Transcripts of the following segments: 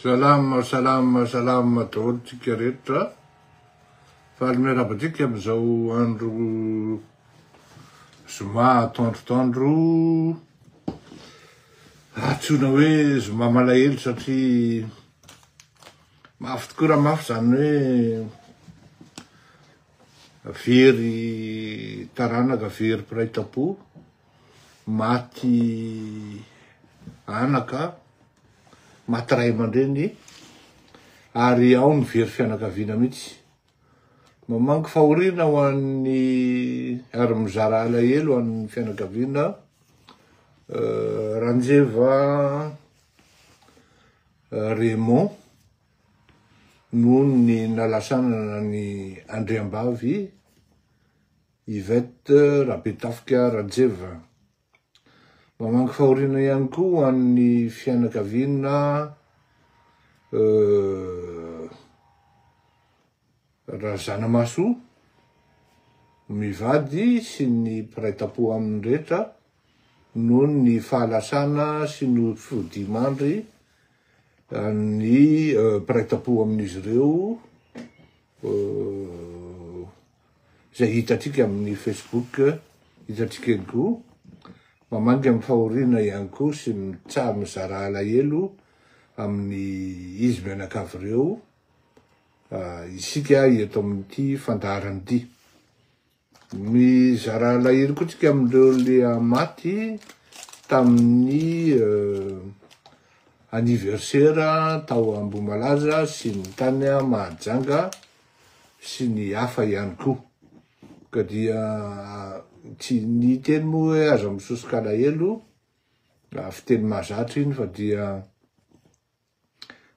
Salama daholo tsika rehetra. Fa alomerabatsika amizao andro zoma atoandrotandro atsona hoe zoma malahelo satria mafy tokoa raha mafy zany hoe very taranaka very piraitapo maty anaka maty ray aman-dreny ary ao ny very fianakaviana mihitsy. Mamangy fahoriana ho an'ny ary mizara alahelo ho an'ny fianakaviana Ranjeva Raymond noho ny nalasana ny Andriambavy Yvette Rabetafika Ranjeva. Mamangy fahoriana ihany koa ho an'ny fianakaviana Razanamaso mivady sy ny piraitapo amin'ny rehetra noho ny fahalasana sy ny fodimandry ny piraitapo amin'izy ireo zay hitatsika amin'ny Facebook hitatsika ihany koa. Mamangy amin'ny fahoriana ihany koa sy mitsara mizara alahelo amin'ny izy mianakavy ireo isika eto amin'ity fandaharany ity. Mizara alahelo koa tsika amindreo le maty tamin'ny anniversaire tao Ambohimalaza sy ny tany Mahajanga sy ny hafa ihany koa. Ka dia tsy ny teny moa hoe aza misosoka alahelo fiteny mahazatra iny fa dia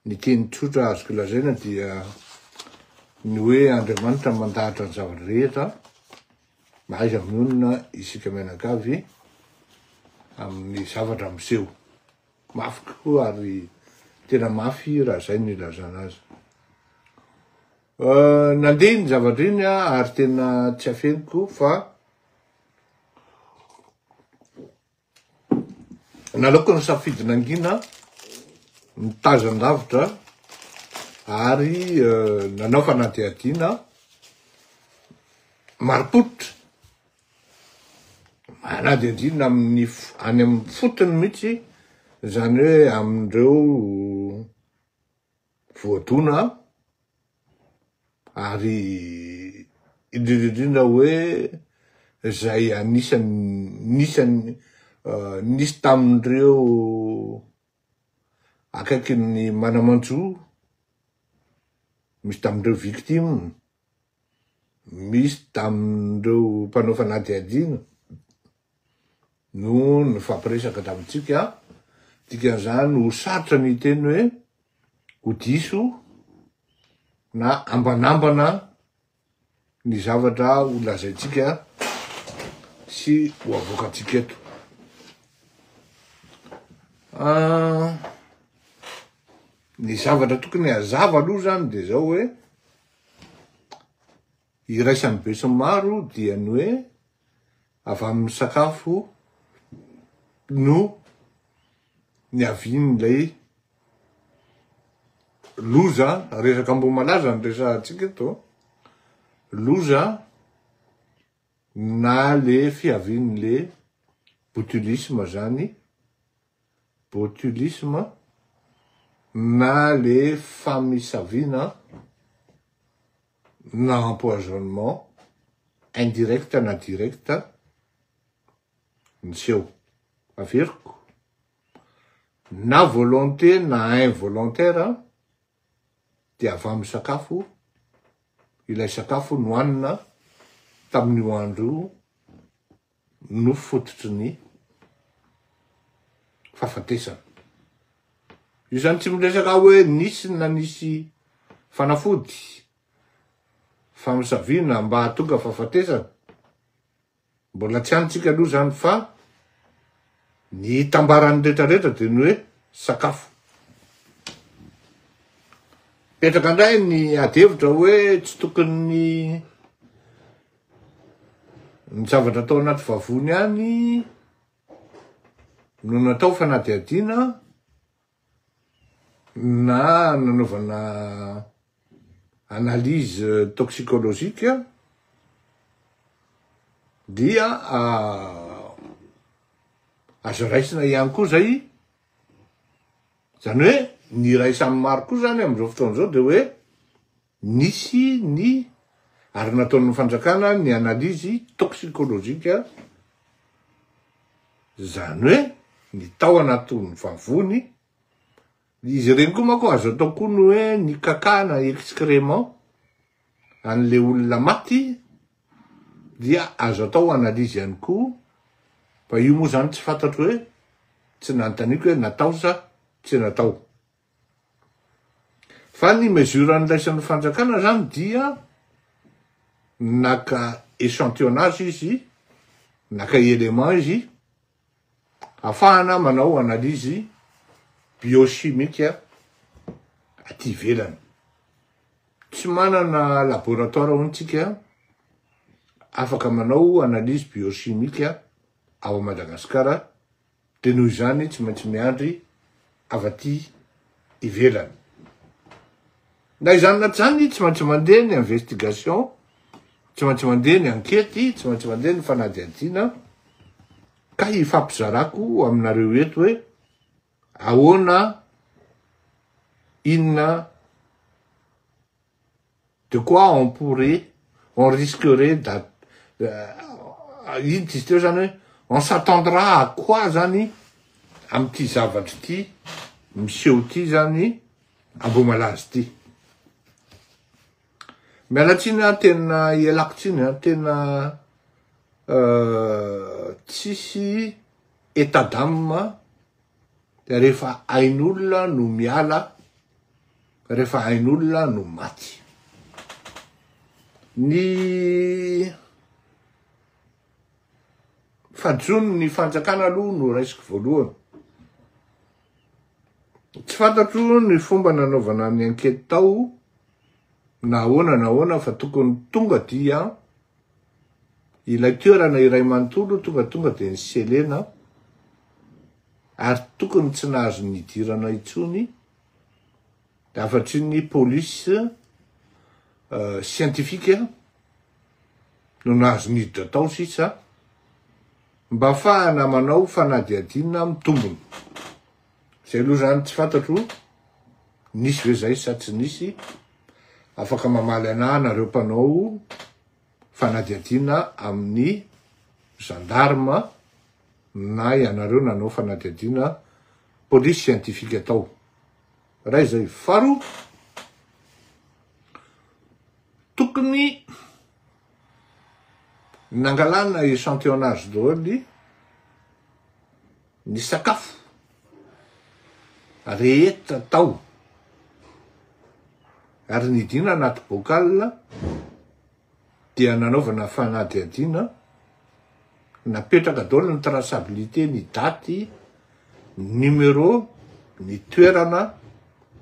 ny teny tsotra azoko lazaina dia ny hoe Andriamanitra mandahatra ny zavatra rehetra mahaiza mionona isika mianakavy amin'ny zavatra miseho mafy koa ary tena mafy raha zay ny ilazana azy. Nandeha ny zavatra iny ary tena tsy afeniko fa nalaoko ny safidy nangina mitazan-davitra ary nanao fanadihadiana maripotra manadihadiana amin'ny any amin'ny fotony mihitsy zany hoe amindreo voadona ary indrindrindrindra hoe zay nisy tamindreo akaiky ny Manamanjo, misy tamindreo victime, misy tamindreo mpanao fanadihadiana no nifampiresaka tamitsika dikan'izany ho sarotra ny teny hoe ho diso na ambanambana ny zavatra ho lazaitsika sy ho avoakatsika eto. Ny zavatra tokony hazava aloha zany de zao hoe iraisan'ny be sy maro dia ny hoe avy amin'ny sakafo no ny avian'ilay loza resaka Ambohimalaza ny resahantsika eto loza na le fiavian'le botulisme zany botulisme na le famisavina na empoisonnement indirect na direct niseho averiko na volonté na involontaire dia avy amin'ny sakafo ilay sakafo nohanina tamin'io andro no fototry ny fahafatesana. Io zany tsy miresaka hoe nisy na nisy fanafody famisaviana mba hahatonga fahafatesana, mbola tsy antsika aloha zany fa ny hitambaran'ny rehetrarehetra dia ny hoe sakafo. Petraka indray ny adevitra hoe tsy tokony ny zavatra atao anaty vavony any no natao fanadihadiana na nanaovana analyse toxicologika dia azo raisina ihany koa zay zany hoe ny ray samy maro koa zany am'izao fotoana zao de hoe nisy ny ary nataon'ny fanjakana ny analyse toxicologika zany hoe ny tao anatin'ny vavony izy reny koa manko azo atao koa ny hoe ny kaka na excrément an'le olona maty dia azo atao analyse ihany koa fa io moa zany tsy fantatro hoe tsy nanontaniko hoe natao sa tsy natao fa ny mesure an'ilaisan'ny fanjakana zany dia naka échantillonnage izy naka élément izy afahana manao analyse biochimique aty ivelany tsy manana laboratoire hontsika afaka manao analyse biochimique ao Madagasikara de noho izany tsy maintsy miandry avy aty ivelany na izany na zany tsy maintsy mandeha ny investigation tsy maintsy mandeha ny enquête tsy maintsy mandeha ny fanadihadiana ka hifampizarako aminareo eto hoe ahoana inona de quoi on risquerait iny izy teo zany hoe on s'attendra à quoi zany am'ty zavatry ty miseho ty zany Amboamalaza ty mialatsiny tena ialako tsiny tena tsisy état d'âme rehefa ain'olona no miala rehefa ain'olona no maty ny fajony ny fanjakana aloha no raisiko voalohany tsy fantatro ny fomba nanaovana ny enquête tao na ahoana fa tokony tonga dia ilay toerana iray manontolo tonga de ny selena ary tokony tsy nahazo nidirana itsony afatry ny police scientifique no nahazo niditra tao sisa mba afahana manao fanadihadiana mitombony zay aloha zany tsy fantatro nisy ve zay sa tsy nisy afaka mamaly ana nareo mpanao fanadihadiana amin'ny gendarme na ianareo nanao fanadihadiana police scientifique atao ray zay faro tokony nangalana échantillonnage daholo ny sakafo rehetra tao ary nidina anaty bocal dia nanaovana fanadihadiana napetraka daholo ny traçabilité ny daty numéro ny toerana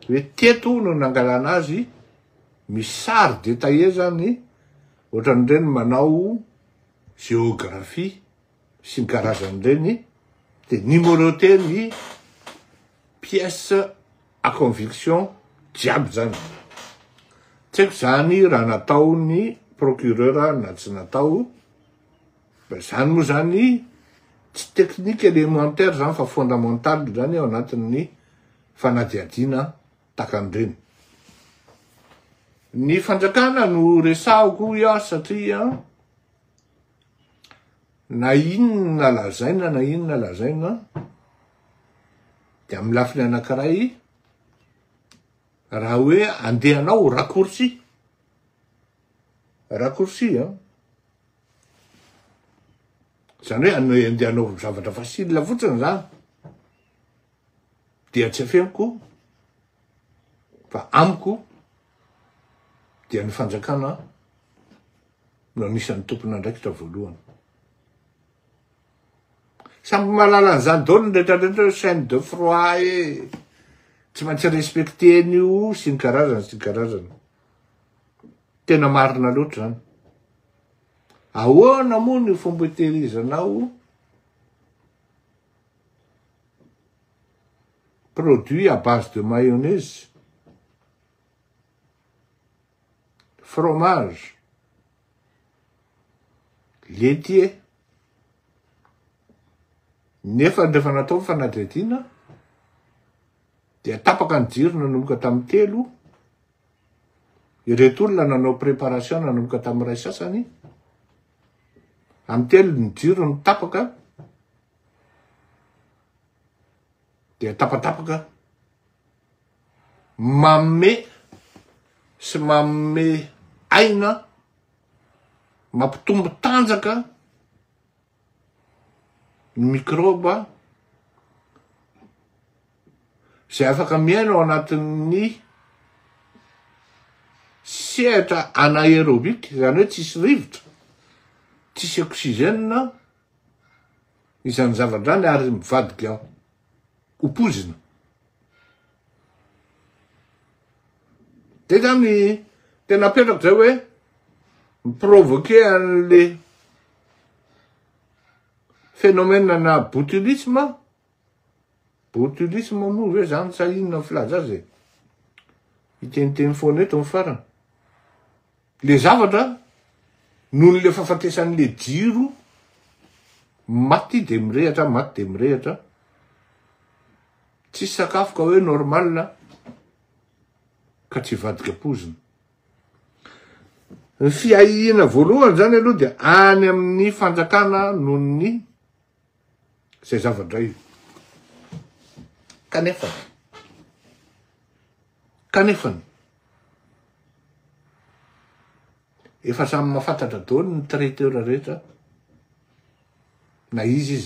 hoe teto no nangalana azy misy sary détaillé zany ohatran'ireny manao géographie sy ny karazan'ireny de numéroté ny pièce à conviction jiaby zany tsy haiko zany raha natao ny procureur na tsy natao zany moa zany tsy technique élémentaire zany fa fondamental zany ao anatin'ny fanadihadiana takan'ireny ny fanjakana no resahako ia satria na inona lazaina de amin'ny lafiny anankiray raha hoe andehanao raccourci zany hoe andehanao zavatra facile fotsiny zany dia tsy afeniko fa amiko dia ny fanjakana no anisan'ny tompon'andraikitra voalohany samby malala an'izany daholo nretraretra chaîne de froid tsy maintsy respecté an'io sy ny karazany tena marina loatra zany ahoana moa ny fomba hitehirizanao produits à base de mayonnaise, fromage, laitier, nefa rehefa natao ny fanadihadiana dia tapaka ny jiro nanomboka tamin'ny telo. Ireto olona nanao préparation nanomboka tamin'ny ray sasany, amin'ny telo ny jiro ny tapaka, dia tapatapaka mamme sy mamme aina, mampitombo tanjaka ny microbe zay afaka miaina ao anatin'ny sehatra anaérobika, zany hoe tsisy rivotra, tsisy oxygène izany zavadrany ary mivadika opozina. De zany tena apetrako zay hoe miprovoquer an'le phénomène na botulisme moa hoe zany sa inona filaza azy e. Iteniteny foana eto ny farany. Le zavatra noho le fahafatesan'le jiro maty de mirehatra, tsisy sakafo ka hoe normal ka tsy vadika pozina. Ny fiahina voalohany zany aloha dia any amin'ny fanjakana noho ny zay zavatra io. Kanefany efa samy mahafantatra daholo ny traiteur rehetra, na izy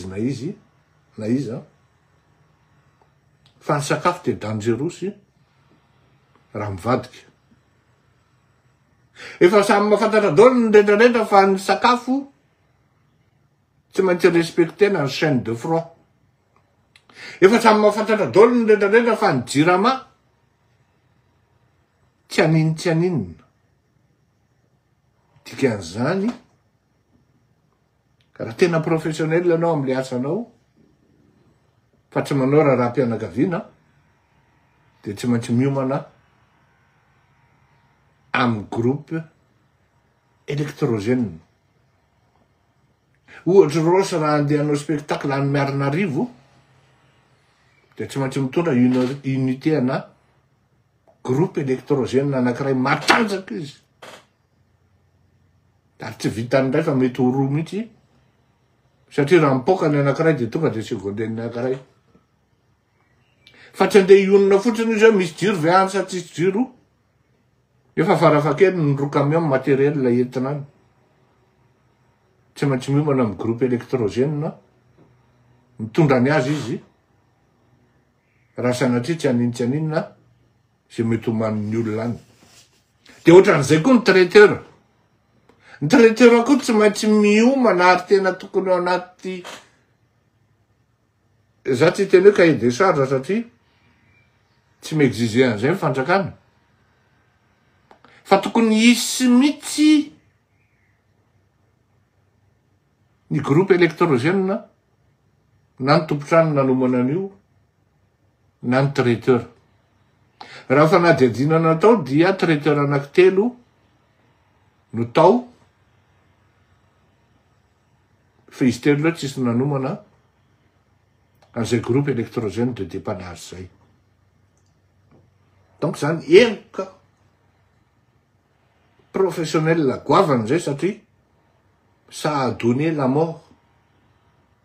fa ny sakafo dia dangerosy raha mivadika. Efa samy mahafantatra daholo ny rehetrarehetra fa ny sakafo tsy maintsy respectena ny chaîne de froid. Efa samy mahafantatra daholo ny rehetrarehetra fa ny jirama tsy aninona. Dikan'izany raha tena professionnel anao am'le asanao fa tsy manao raha-pianakaviana de tsy maintsy miomana amin'ny groupe électrogène. Ohatra rosy raha andeha hanao spectacle any Miarinarivo de tsy maintsy mitondra unité ana groupe électrogène anankiray matanjaka izy. Ary tsy vitany fa mety ho roa mihitsy, satria raha mipoka ny anankiray de tonga de seconden'ny anankiray. Fa tsy andeha ionina fotsiny izy hoe misy jiro veany sa tsisy jiro, efa farafakely ny roa camion matériel entina any. Tsy maintsy miomana amin'ny groupe électrogène mitondra ny azy izy, raha sanatria tsy aninona zay mety homanin'ny olona any. De ohatran'izay koa ny traiteur. Ny traiteur koa tsy maintsy miomana ary tena tokony ao anaty, za tsy teny hoe cahier des charges satria tsy mi-exiger an'izay ny fanjakana. Fa tokony hisy mihitsy ny groupe électrogène na ny tompotrano nanomana an'io na ny traiteur. Raha fanadihadiana natao dia traiteur anankitelo no tao, fa izy telo loatra tsisy nanomana an'izay groupe électrogène de dépannage zay. Donc zany enka professionnel goavana zay satria ça a donné la mort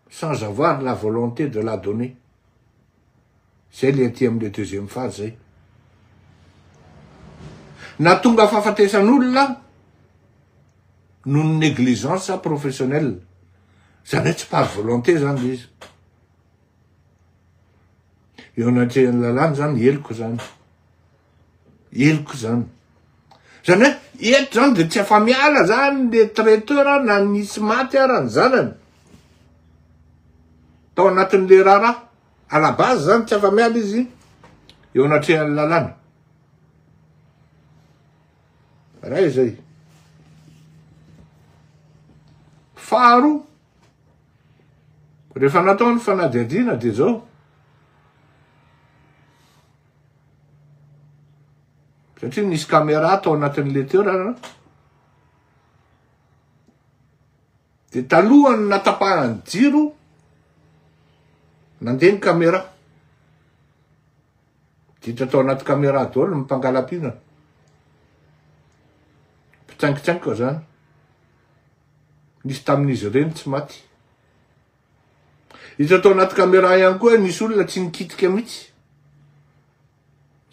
sans avoir la volonté de la donner. Zay le aty am'le deuxième phase zay. Na tonga fahafatesan'olona noho ny négligence professionnelle. Zany hoe tsy par volonté zany izy. Eo anatrehan'ny lalàna zany eloko zany. Zany hoe eto zany de tsy afa-miala zany le traiteur na nisy maty ara ny zanany. Tao anatin'le raharaha. À la base zany tsy afa-miala izy eo anatrehan'ny lalàna. Raha izay. Faharoa, rehefa natao ny fanadihadiana de zao. Satria nisy caméra atao anatin'le toerana. De talohany natapahany jiro, nandeha ny caméra. Ditra atao anaty caméra daholo mipangala-pina. Mpitsangitsangy koa zany. Nisy tamin'izy ireny tsy maty. Ditra atao anaty caméra ihany koa nisy olona tsy nikitika mihitsy.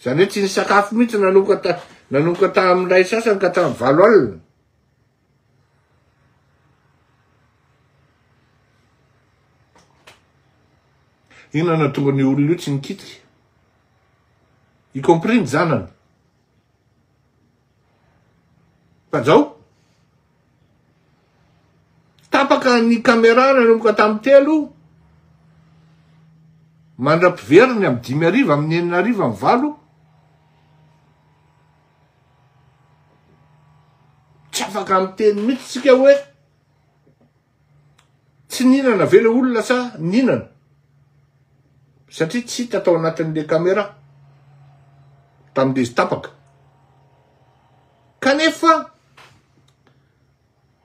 Zany hoe tsy nisakafo mihitsy nanomboka tamin'ilay sasany ka tamin'ny 8 alina. Inona na tonga ny olona io tsy nikitika? Y compris ny zanany. Fa zao tapaka ny caméra nanomboka tamin'ny 3, mandra-piveriny amin'ny 5 arivo, amin'ny 9 arivo, amin'ny 8. Tsy afaka miteny mihitsy tsika hoe tsy ninana ve le olona sa ninana? Satria tsy hita tao anatin'le caméra tamin'le izy tapaka. Kanefa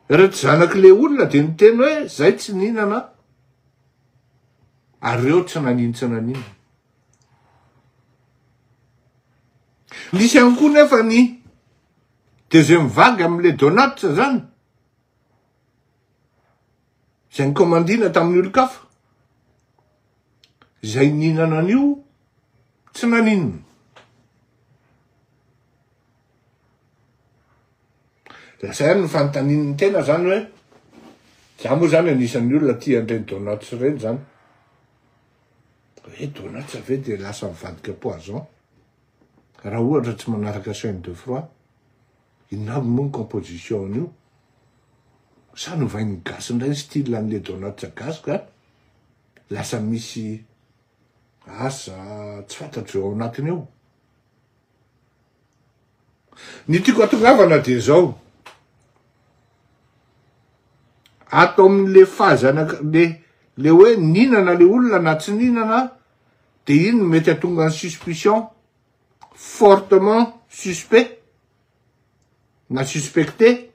reto zanak'le olona de miteny hoe zay tsy ninana ary reo tsy nanino. Nisy ihany koa nefa ny deuxième vague am'le Donat zany. Zay nikomandina tamin'ny olo-kafa. Zay ninana an'io tsy naninona. Lasa ny fanontaniany tena zany hoe za moa zany anisan'ny olona tia andreny Donat reny zany. Hoe Donat ve de lasa mivadika poison? Raha ohatra tsy manaraka chaîne de froid, inona moa ny composition an'io? Sa novainy gasy indray style an'le Donat gasy ka lasa misy asa tsy fantatro eo anatiny eo. Ny tiako atongavana de zao. Atao amin'le fazana le hoe ninana le olona na tsy ninana, de iny mety atonga ny suspicion fortement suspect na suspecté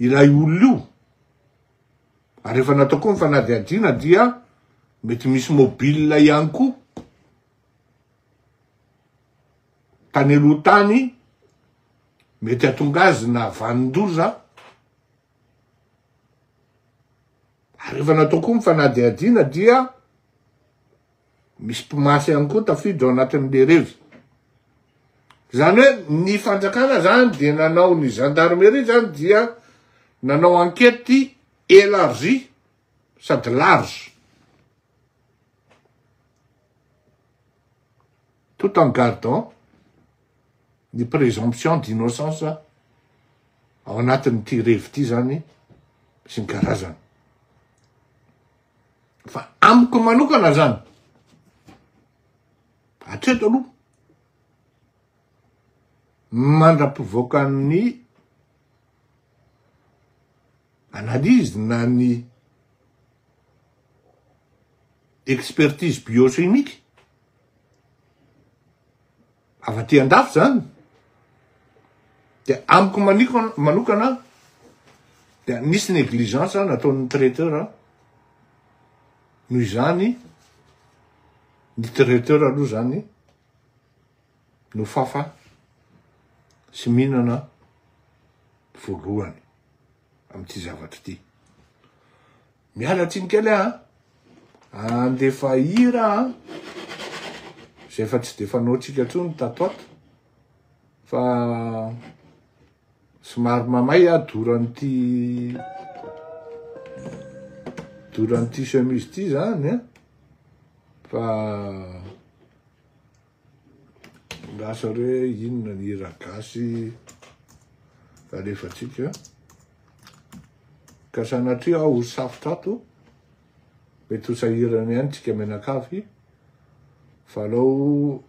ilay olona io. Ary rehefa natao koa ny fanadihadiana dia mety misy mobile ihany koa tany aloha tany, mety atonga azy na vanin-doza. Ary rehefa natao koa ny fanadihadiana dia misy mpimasy ihany koa tafiditra ao anatin'le revy. Zany hoe ny fanjakana zany de nanao ny gendarmerie zany dia nanao enquête élargie sady large, tout en gardant ny présomption d'innocence ao anatin'ity revy ty zany sy ny karazany. Fa amiko manokana zany, hatreto aloha mandra-pivoaka ny analyse na ny expertise biochimique avy aty andafy zany, de amiko manokana de nisy négligence nataon'ny traiteur noho izany ny traiteur aloha zany no fafa sy mihinana voalohany am'ty zavatra ty. Miala tsinikely andefa hira zay fa tsy de fanao tsika tsony tatoato fa somary mamay duran'ty chemise ty zany fa lasa hoe inona ny hira gasy alefatsika ka sanatria aho safotra ato mety ho sahirany ihany tsika menakavy fa alao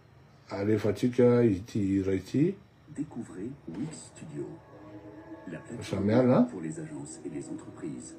alefatsika ity hira ity. Découvrez Wix Studio, la plateforme pour les agences et les entreprises.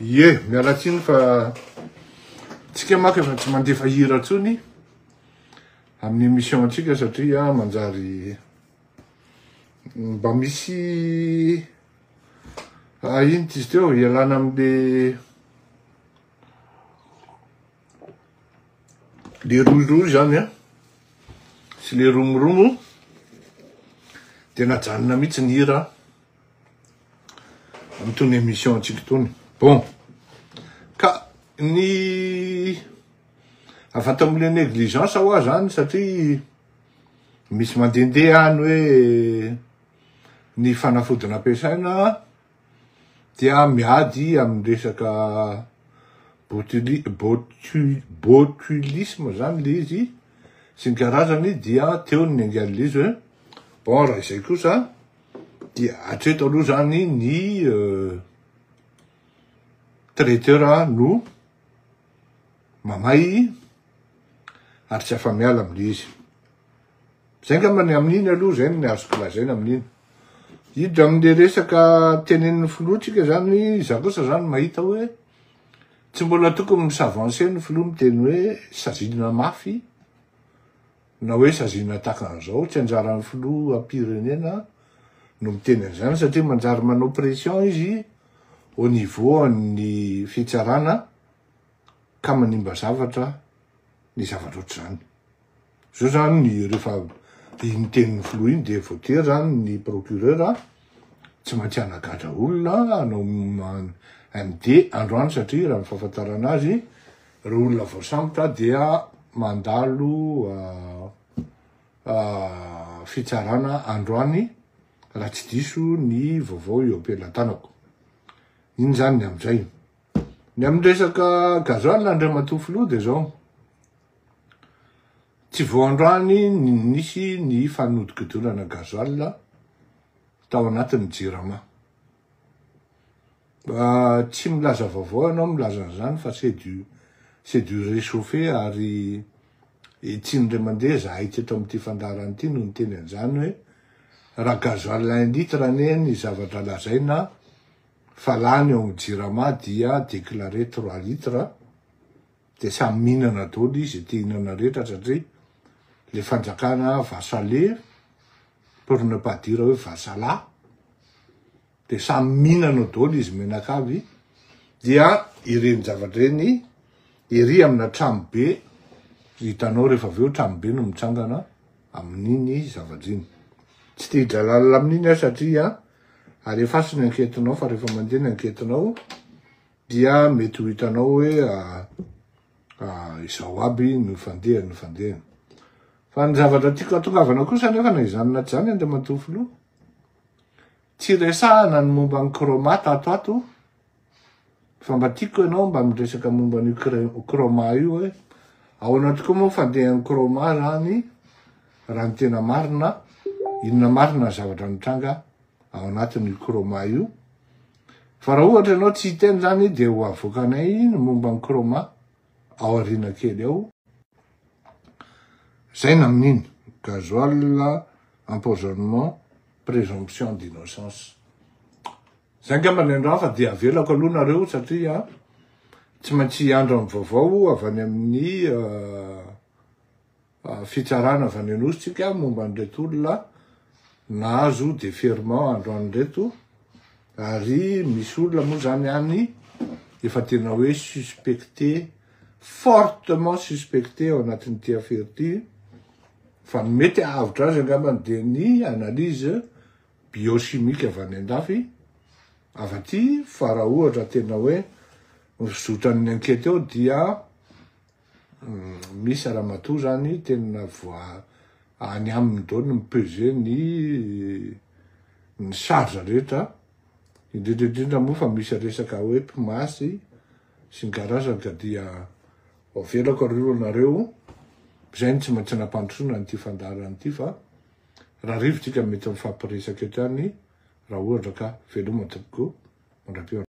Ie, mialatsiny fa tsika maka fa tsy mandefa hira tsony amin'ny émission antsika satria manjary mba misy ino izy teo ialana am'le roiroy zany a sy le romoromo de najanona mihitsy ny hira am'tony émission antsika tony. Bon, ka ny afata am'le négligence hoa zany satria misy mandendeha any hoe ny fanafodina ampiasaina dia miady amin'ny resaka botulisme zany le izy sy ny karazany dia teo ny angian'le izy hoe bon raha izay kosa dia atreto aloha zany ny traiteur no mamay ary tsy afa miala am'le izy. Zay ngambany amin'iny aloha zay ny azoko lazaina amin'iny. Hiditra am'le resaka tenenin'ny filoha zany, za kosa zany mahita hoe tsy mbola tokony misavancé ny filoha miteny hoe sazina mafy na hoe sazina takan'izao, tsy anjaran'ny filoha am-pirenena no miteny an'izany satria manjary manao pression izy au niveau an'ny fitsarana ka manimba zavatra ny zavatra ohatr'izany. Zao zany ny rehefa iny tenin'ny filoha iny de voatery zany ny procureur tsy maintsy anagatra olona anao MD androany satria raha ny fahafantarana azy reo olona voasambotra dia mandalo fitsarana androany raha tsy diso ny vaovao eo am-pelantanako. Iny zany ny am'izay. Ny amin'ny resaka gazoil andriamatoa filoha de zao tsy vao androany nisy ny fanodikodonana gazoil tao anatin'ny JIRAMA. Tsy milaza vaovao ianao milaza an'izany fa c'est du réchauffé ary tsy indray mandeha za ity eto am'ty fandarany ity no niteny an'izany hoe raha gazoil 1 litre ane ny zavatra lazaina fa lany eo amin'ny JIRAMA dia déclaré 3 litres de samy mihinana daholo izy te hinana rehetra satria le fanjakana vasalé pour ne pas dire hoe vasala de samy mihinana daholo izy menakavy dia ireny zavatra reny ery amina trano be hitanao rehefa aveo trano be no mitsangana amin'iny zavatra iny. Tsy te hidralala amin'iny satria alefaso ny enquêtenao fa rehefa mandeha ny enquêtenao dia mety ho hitanao hoe izao aby no fandeha. Fa ny zavatra tiako atongavana kosa nefa na izany anaty zany andriamatoa filoha tsy resahana ny momba ny cromate ato fa mba tiako ianao mba miresaka momba ny croma io hoe ao anaty koa moa fandehan'ny croma zany raha ny tena marina inona marina zavatra mitranga ao anatin'ny croma io. Fa raha ohatra ianao tsy hiteny zany de ho avoakanay ny momba ny croma ao arina kely ao. Zay na amin'iny gazoil empoisonnement présomption d'innocence. Zay ngambany androany fa de avelako aloha nareo satria tsy maintsy andro amin'ny vaovao avy any amin'ny fitsarana avy any anositsika momba an'ireto olona nahazo déferment androany reto ary misy olona moa zany any efa tena hoe suspecté, fortement suspecté ao anatin'ity affaire ity fa ny mety ahavotra azy angambany de ny analyse biochimique avy any andafy avy aty fa raha ohatra tena hoe zotran'ny enquête eo dia misy ramatoa zany tena voa any aminy daholo mipeser ny charge rehetra indrindrindrindra moa fa misy resaka hoe pimasy sy ny karazany ka dia avelako areo anareo zay ny tsy maintsy nampandrosoana n'ity fandarany ity fa raha rivotsika mety mifampiresaka eto any raha ohatra ka veloma tokoa mandram-peo.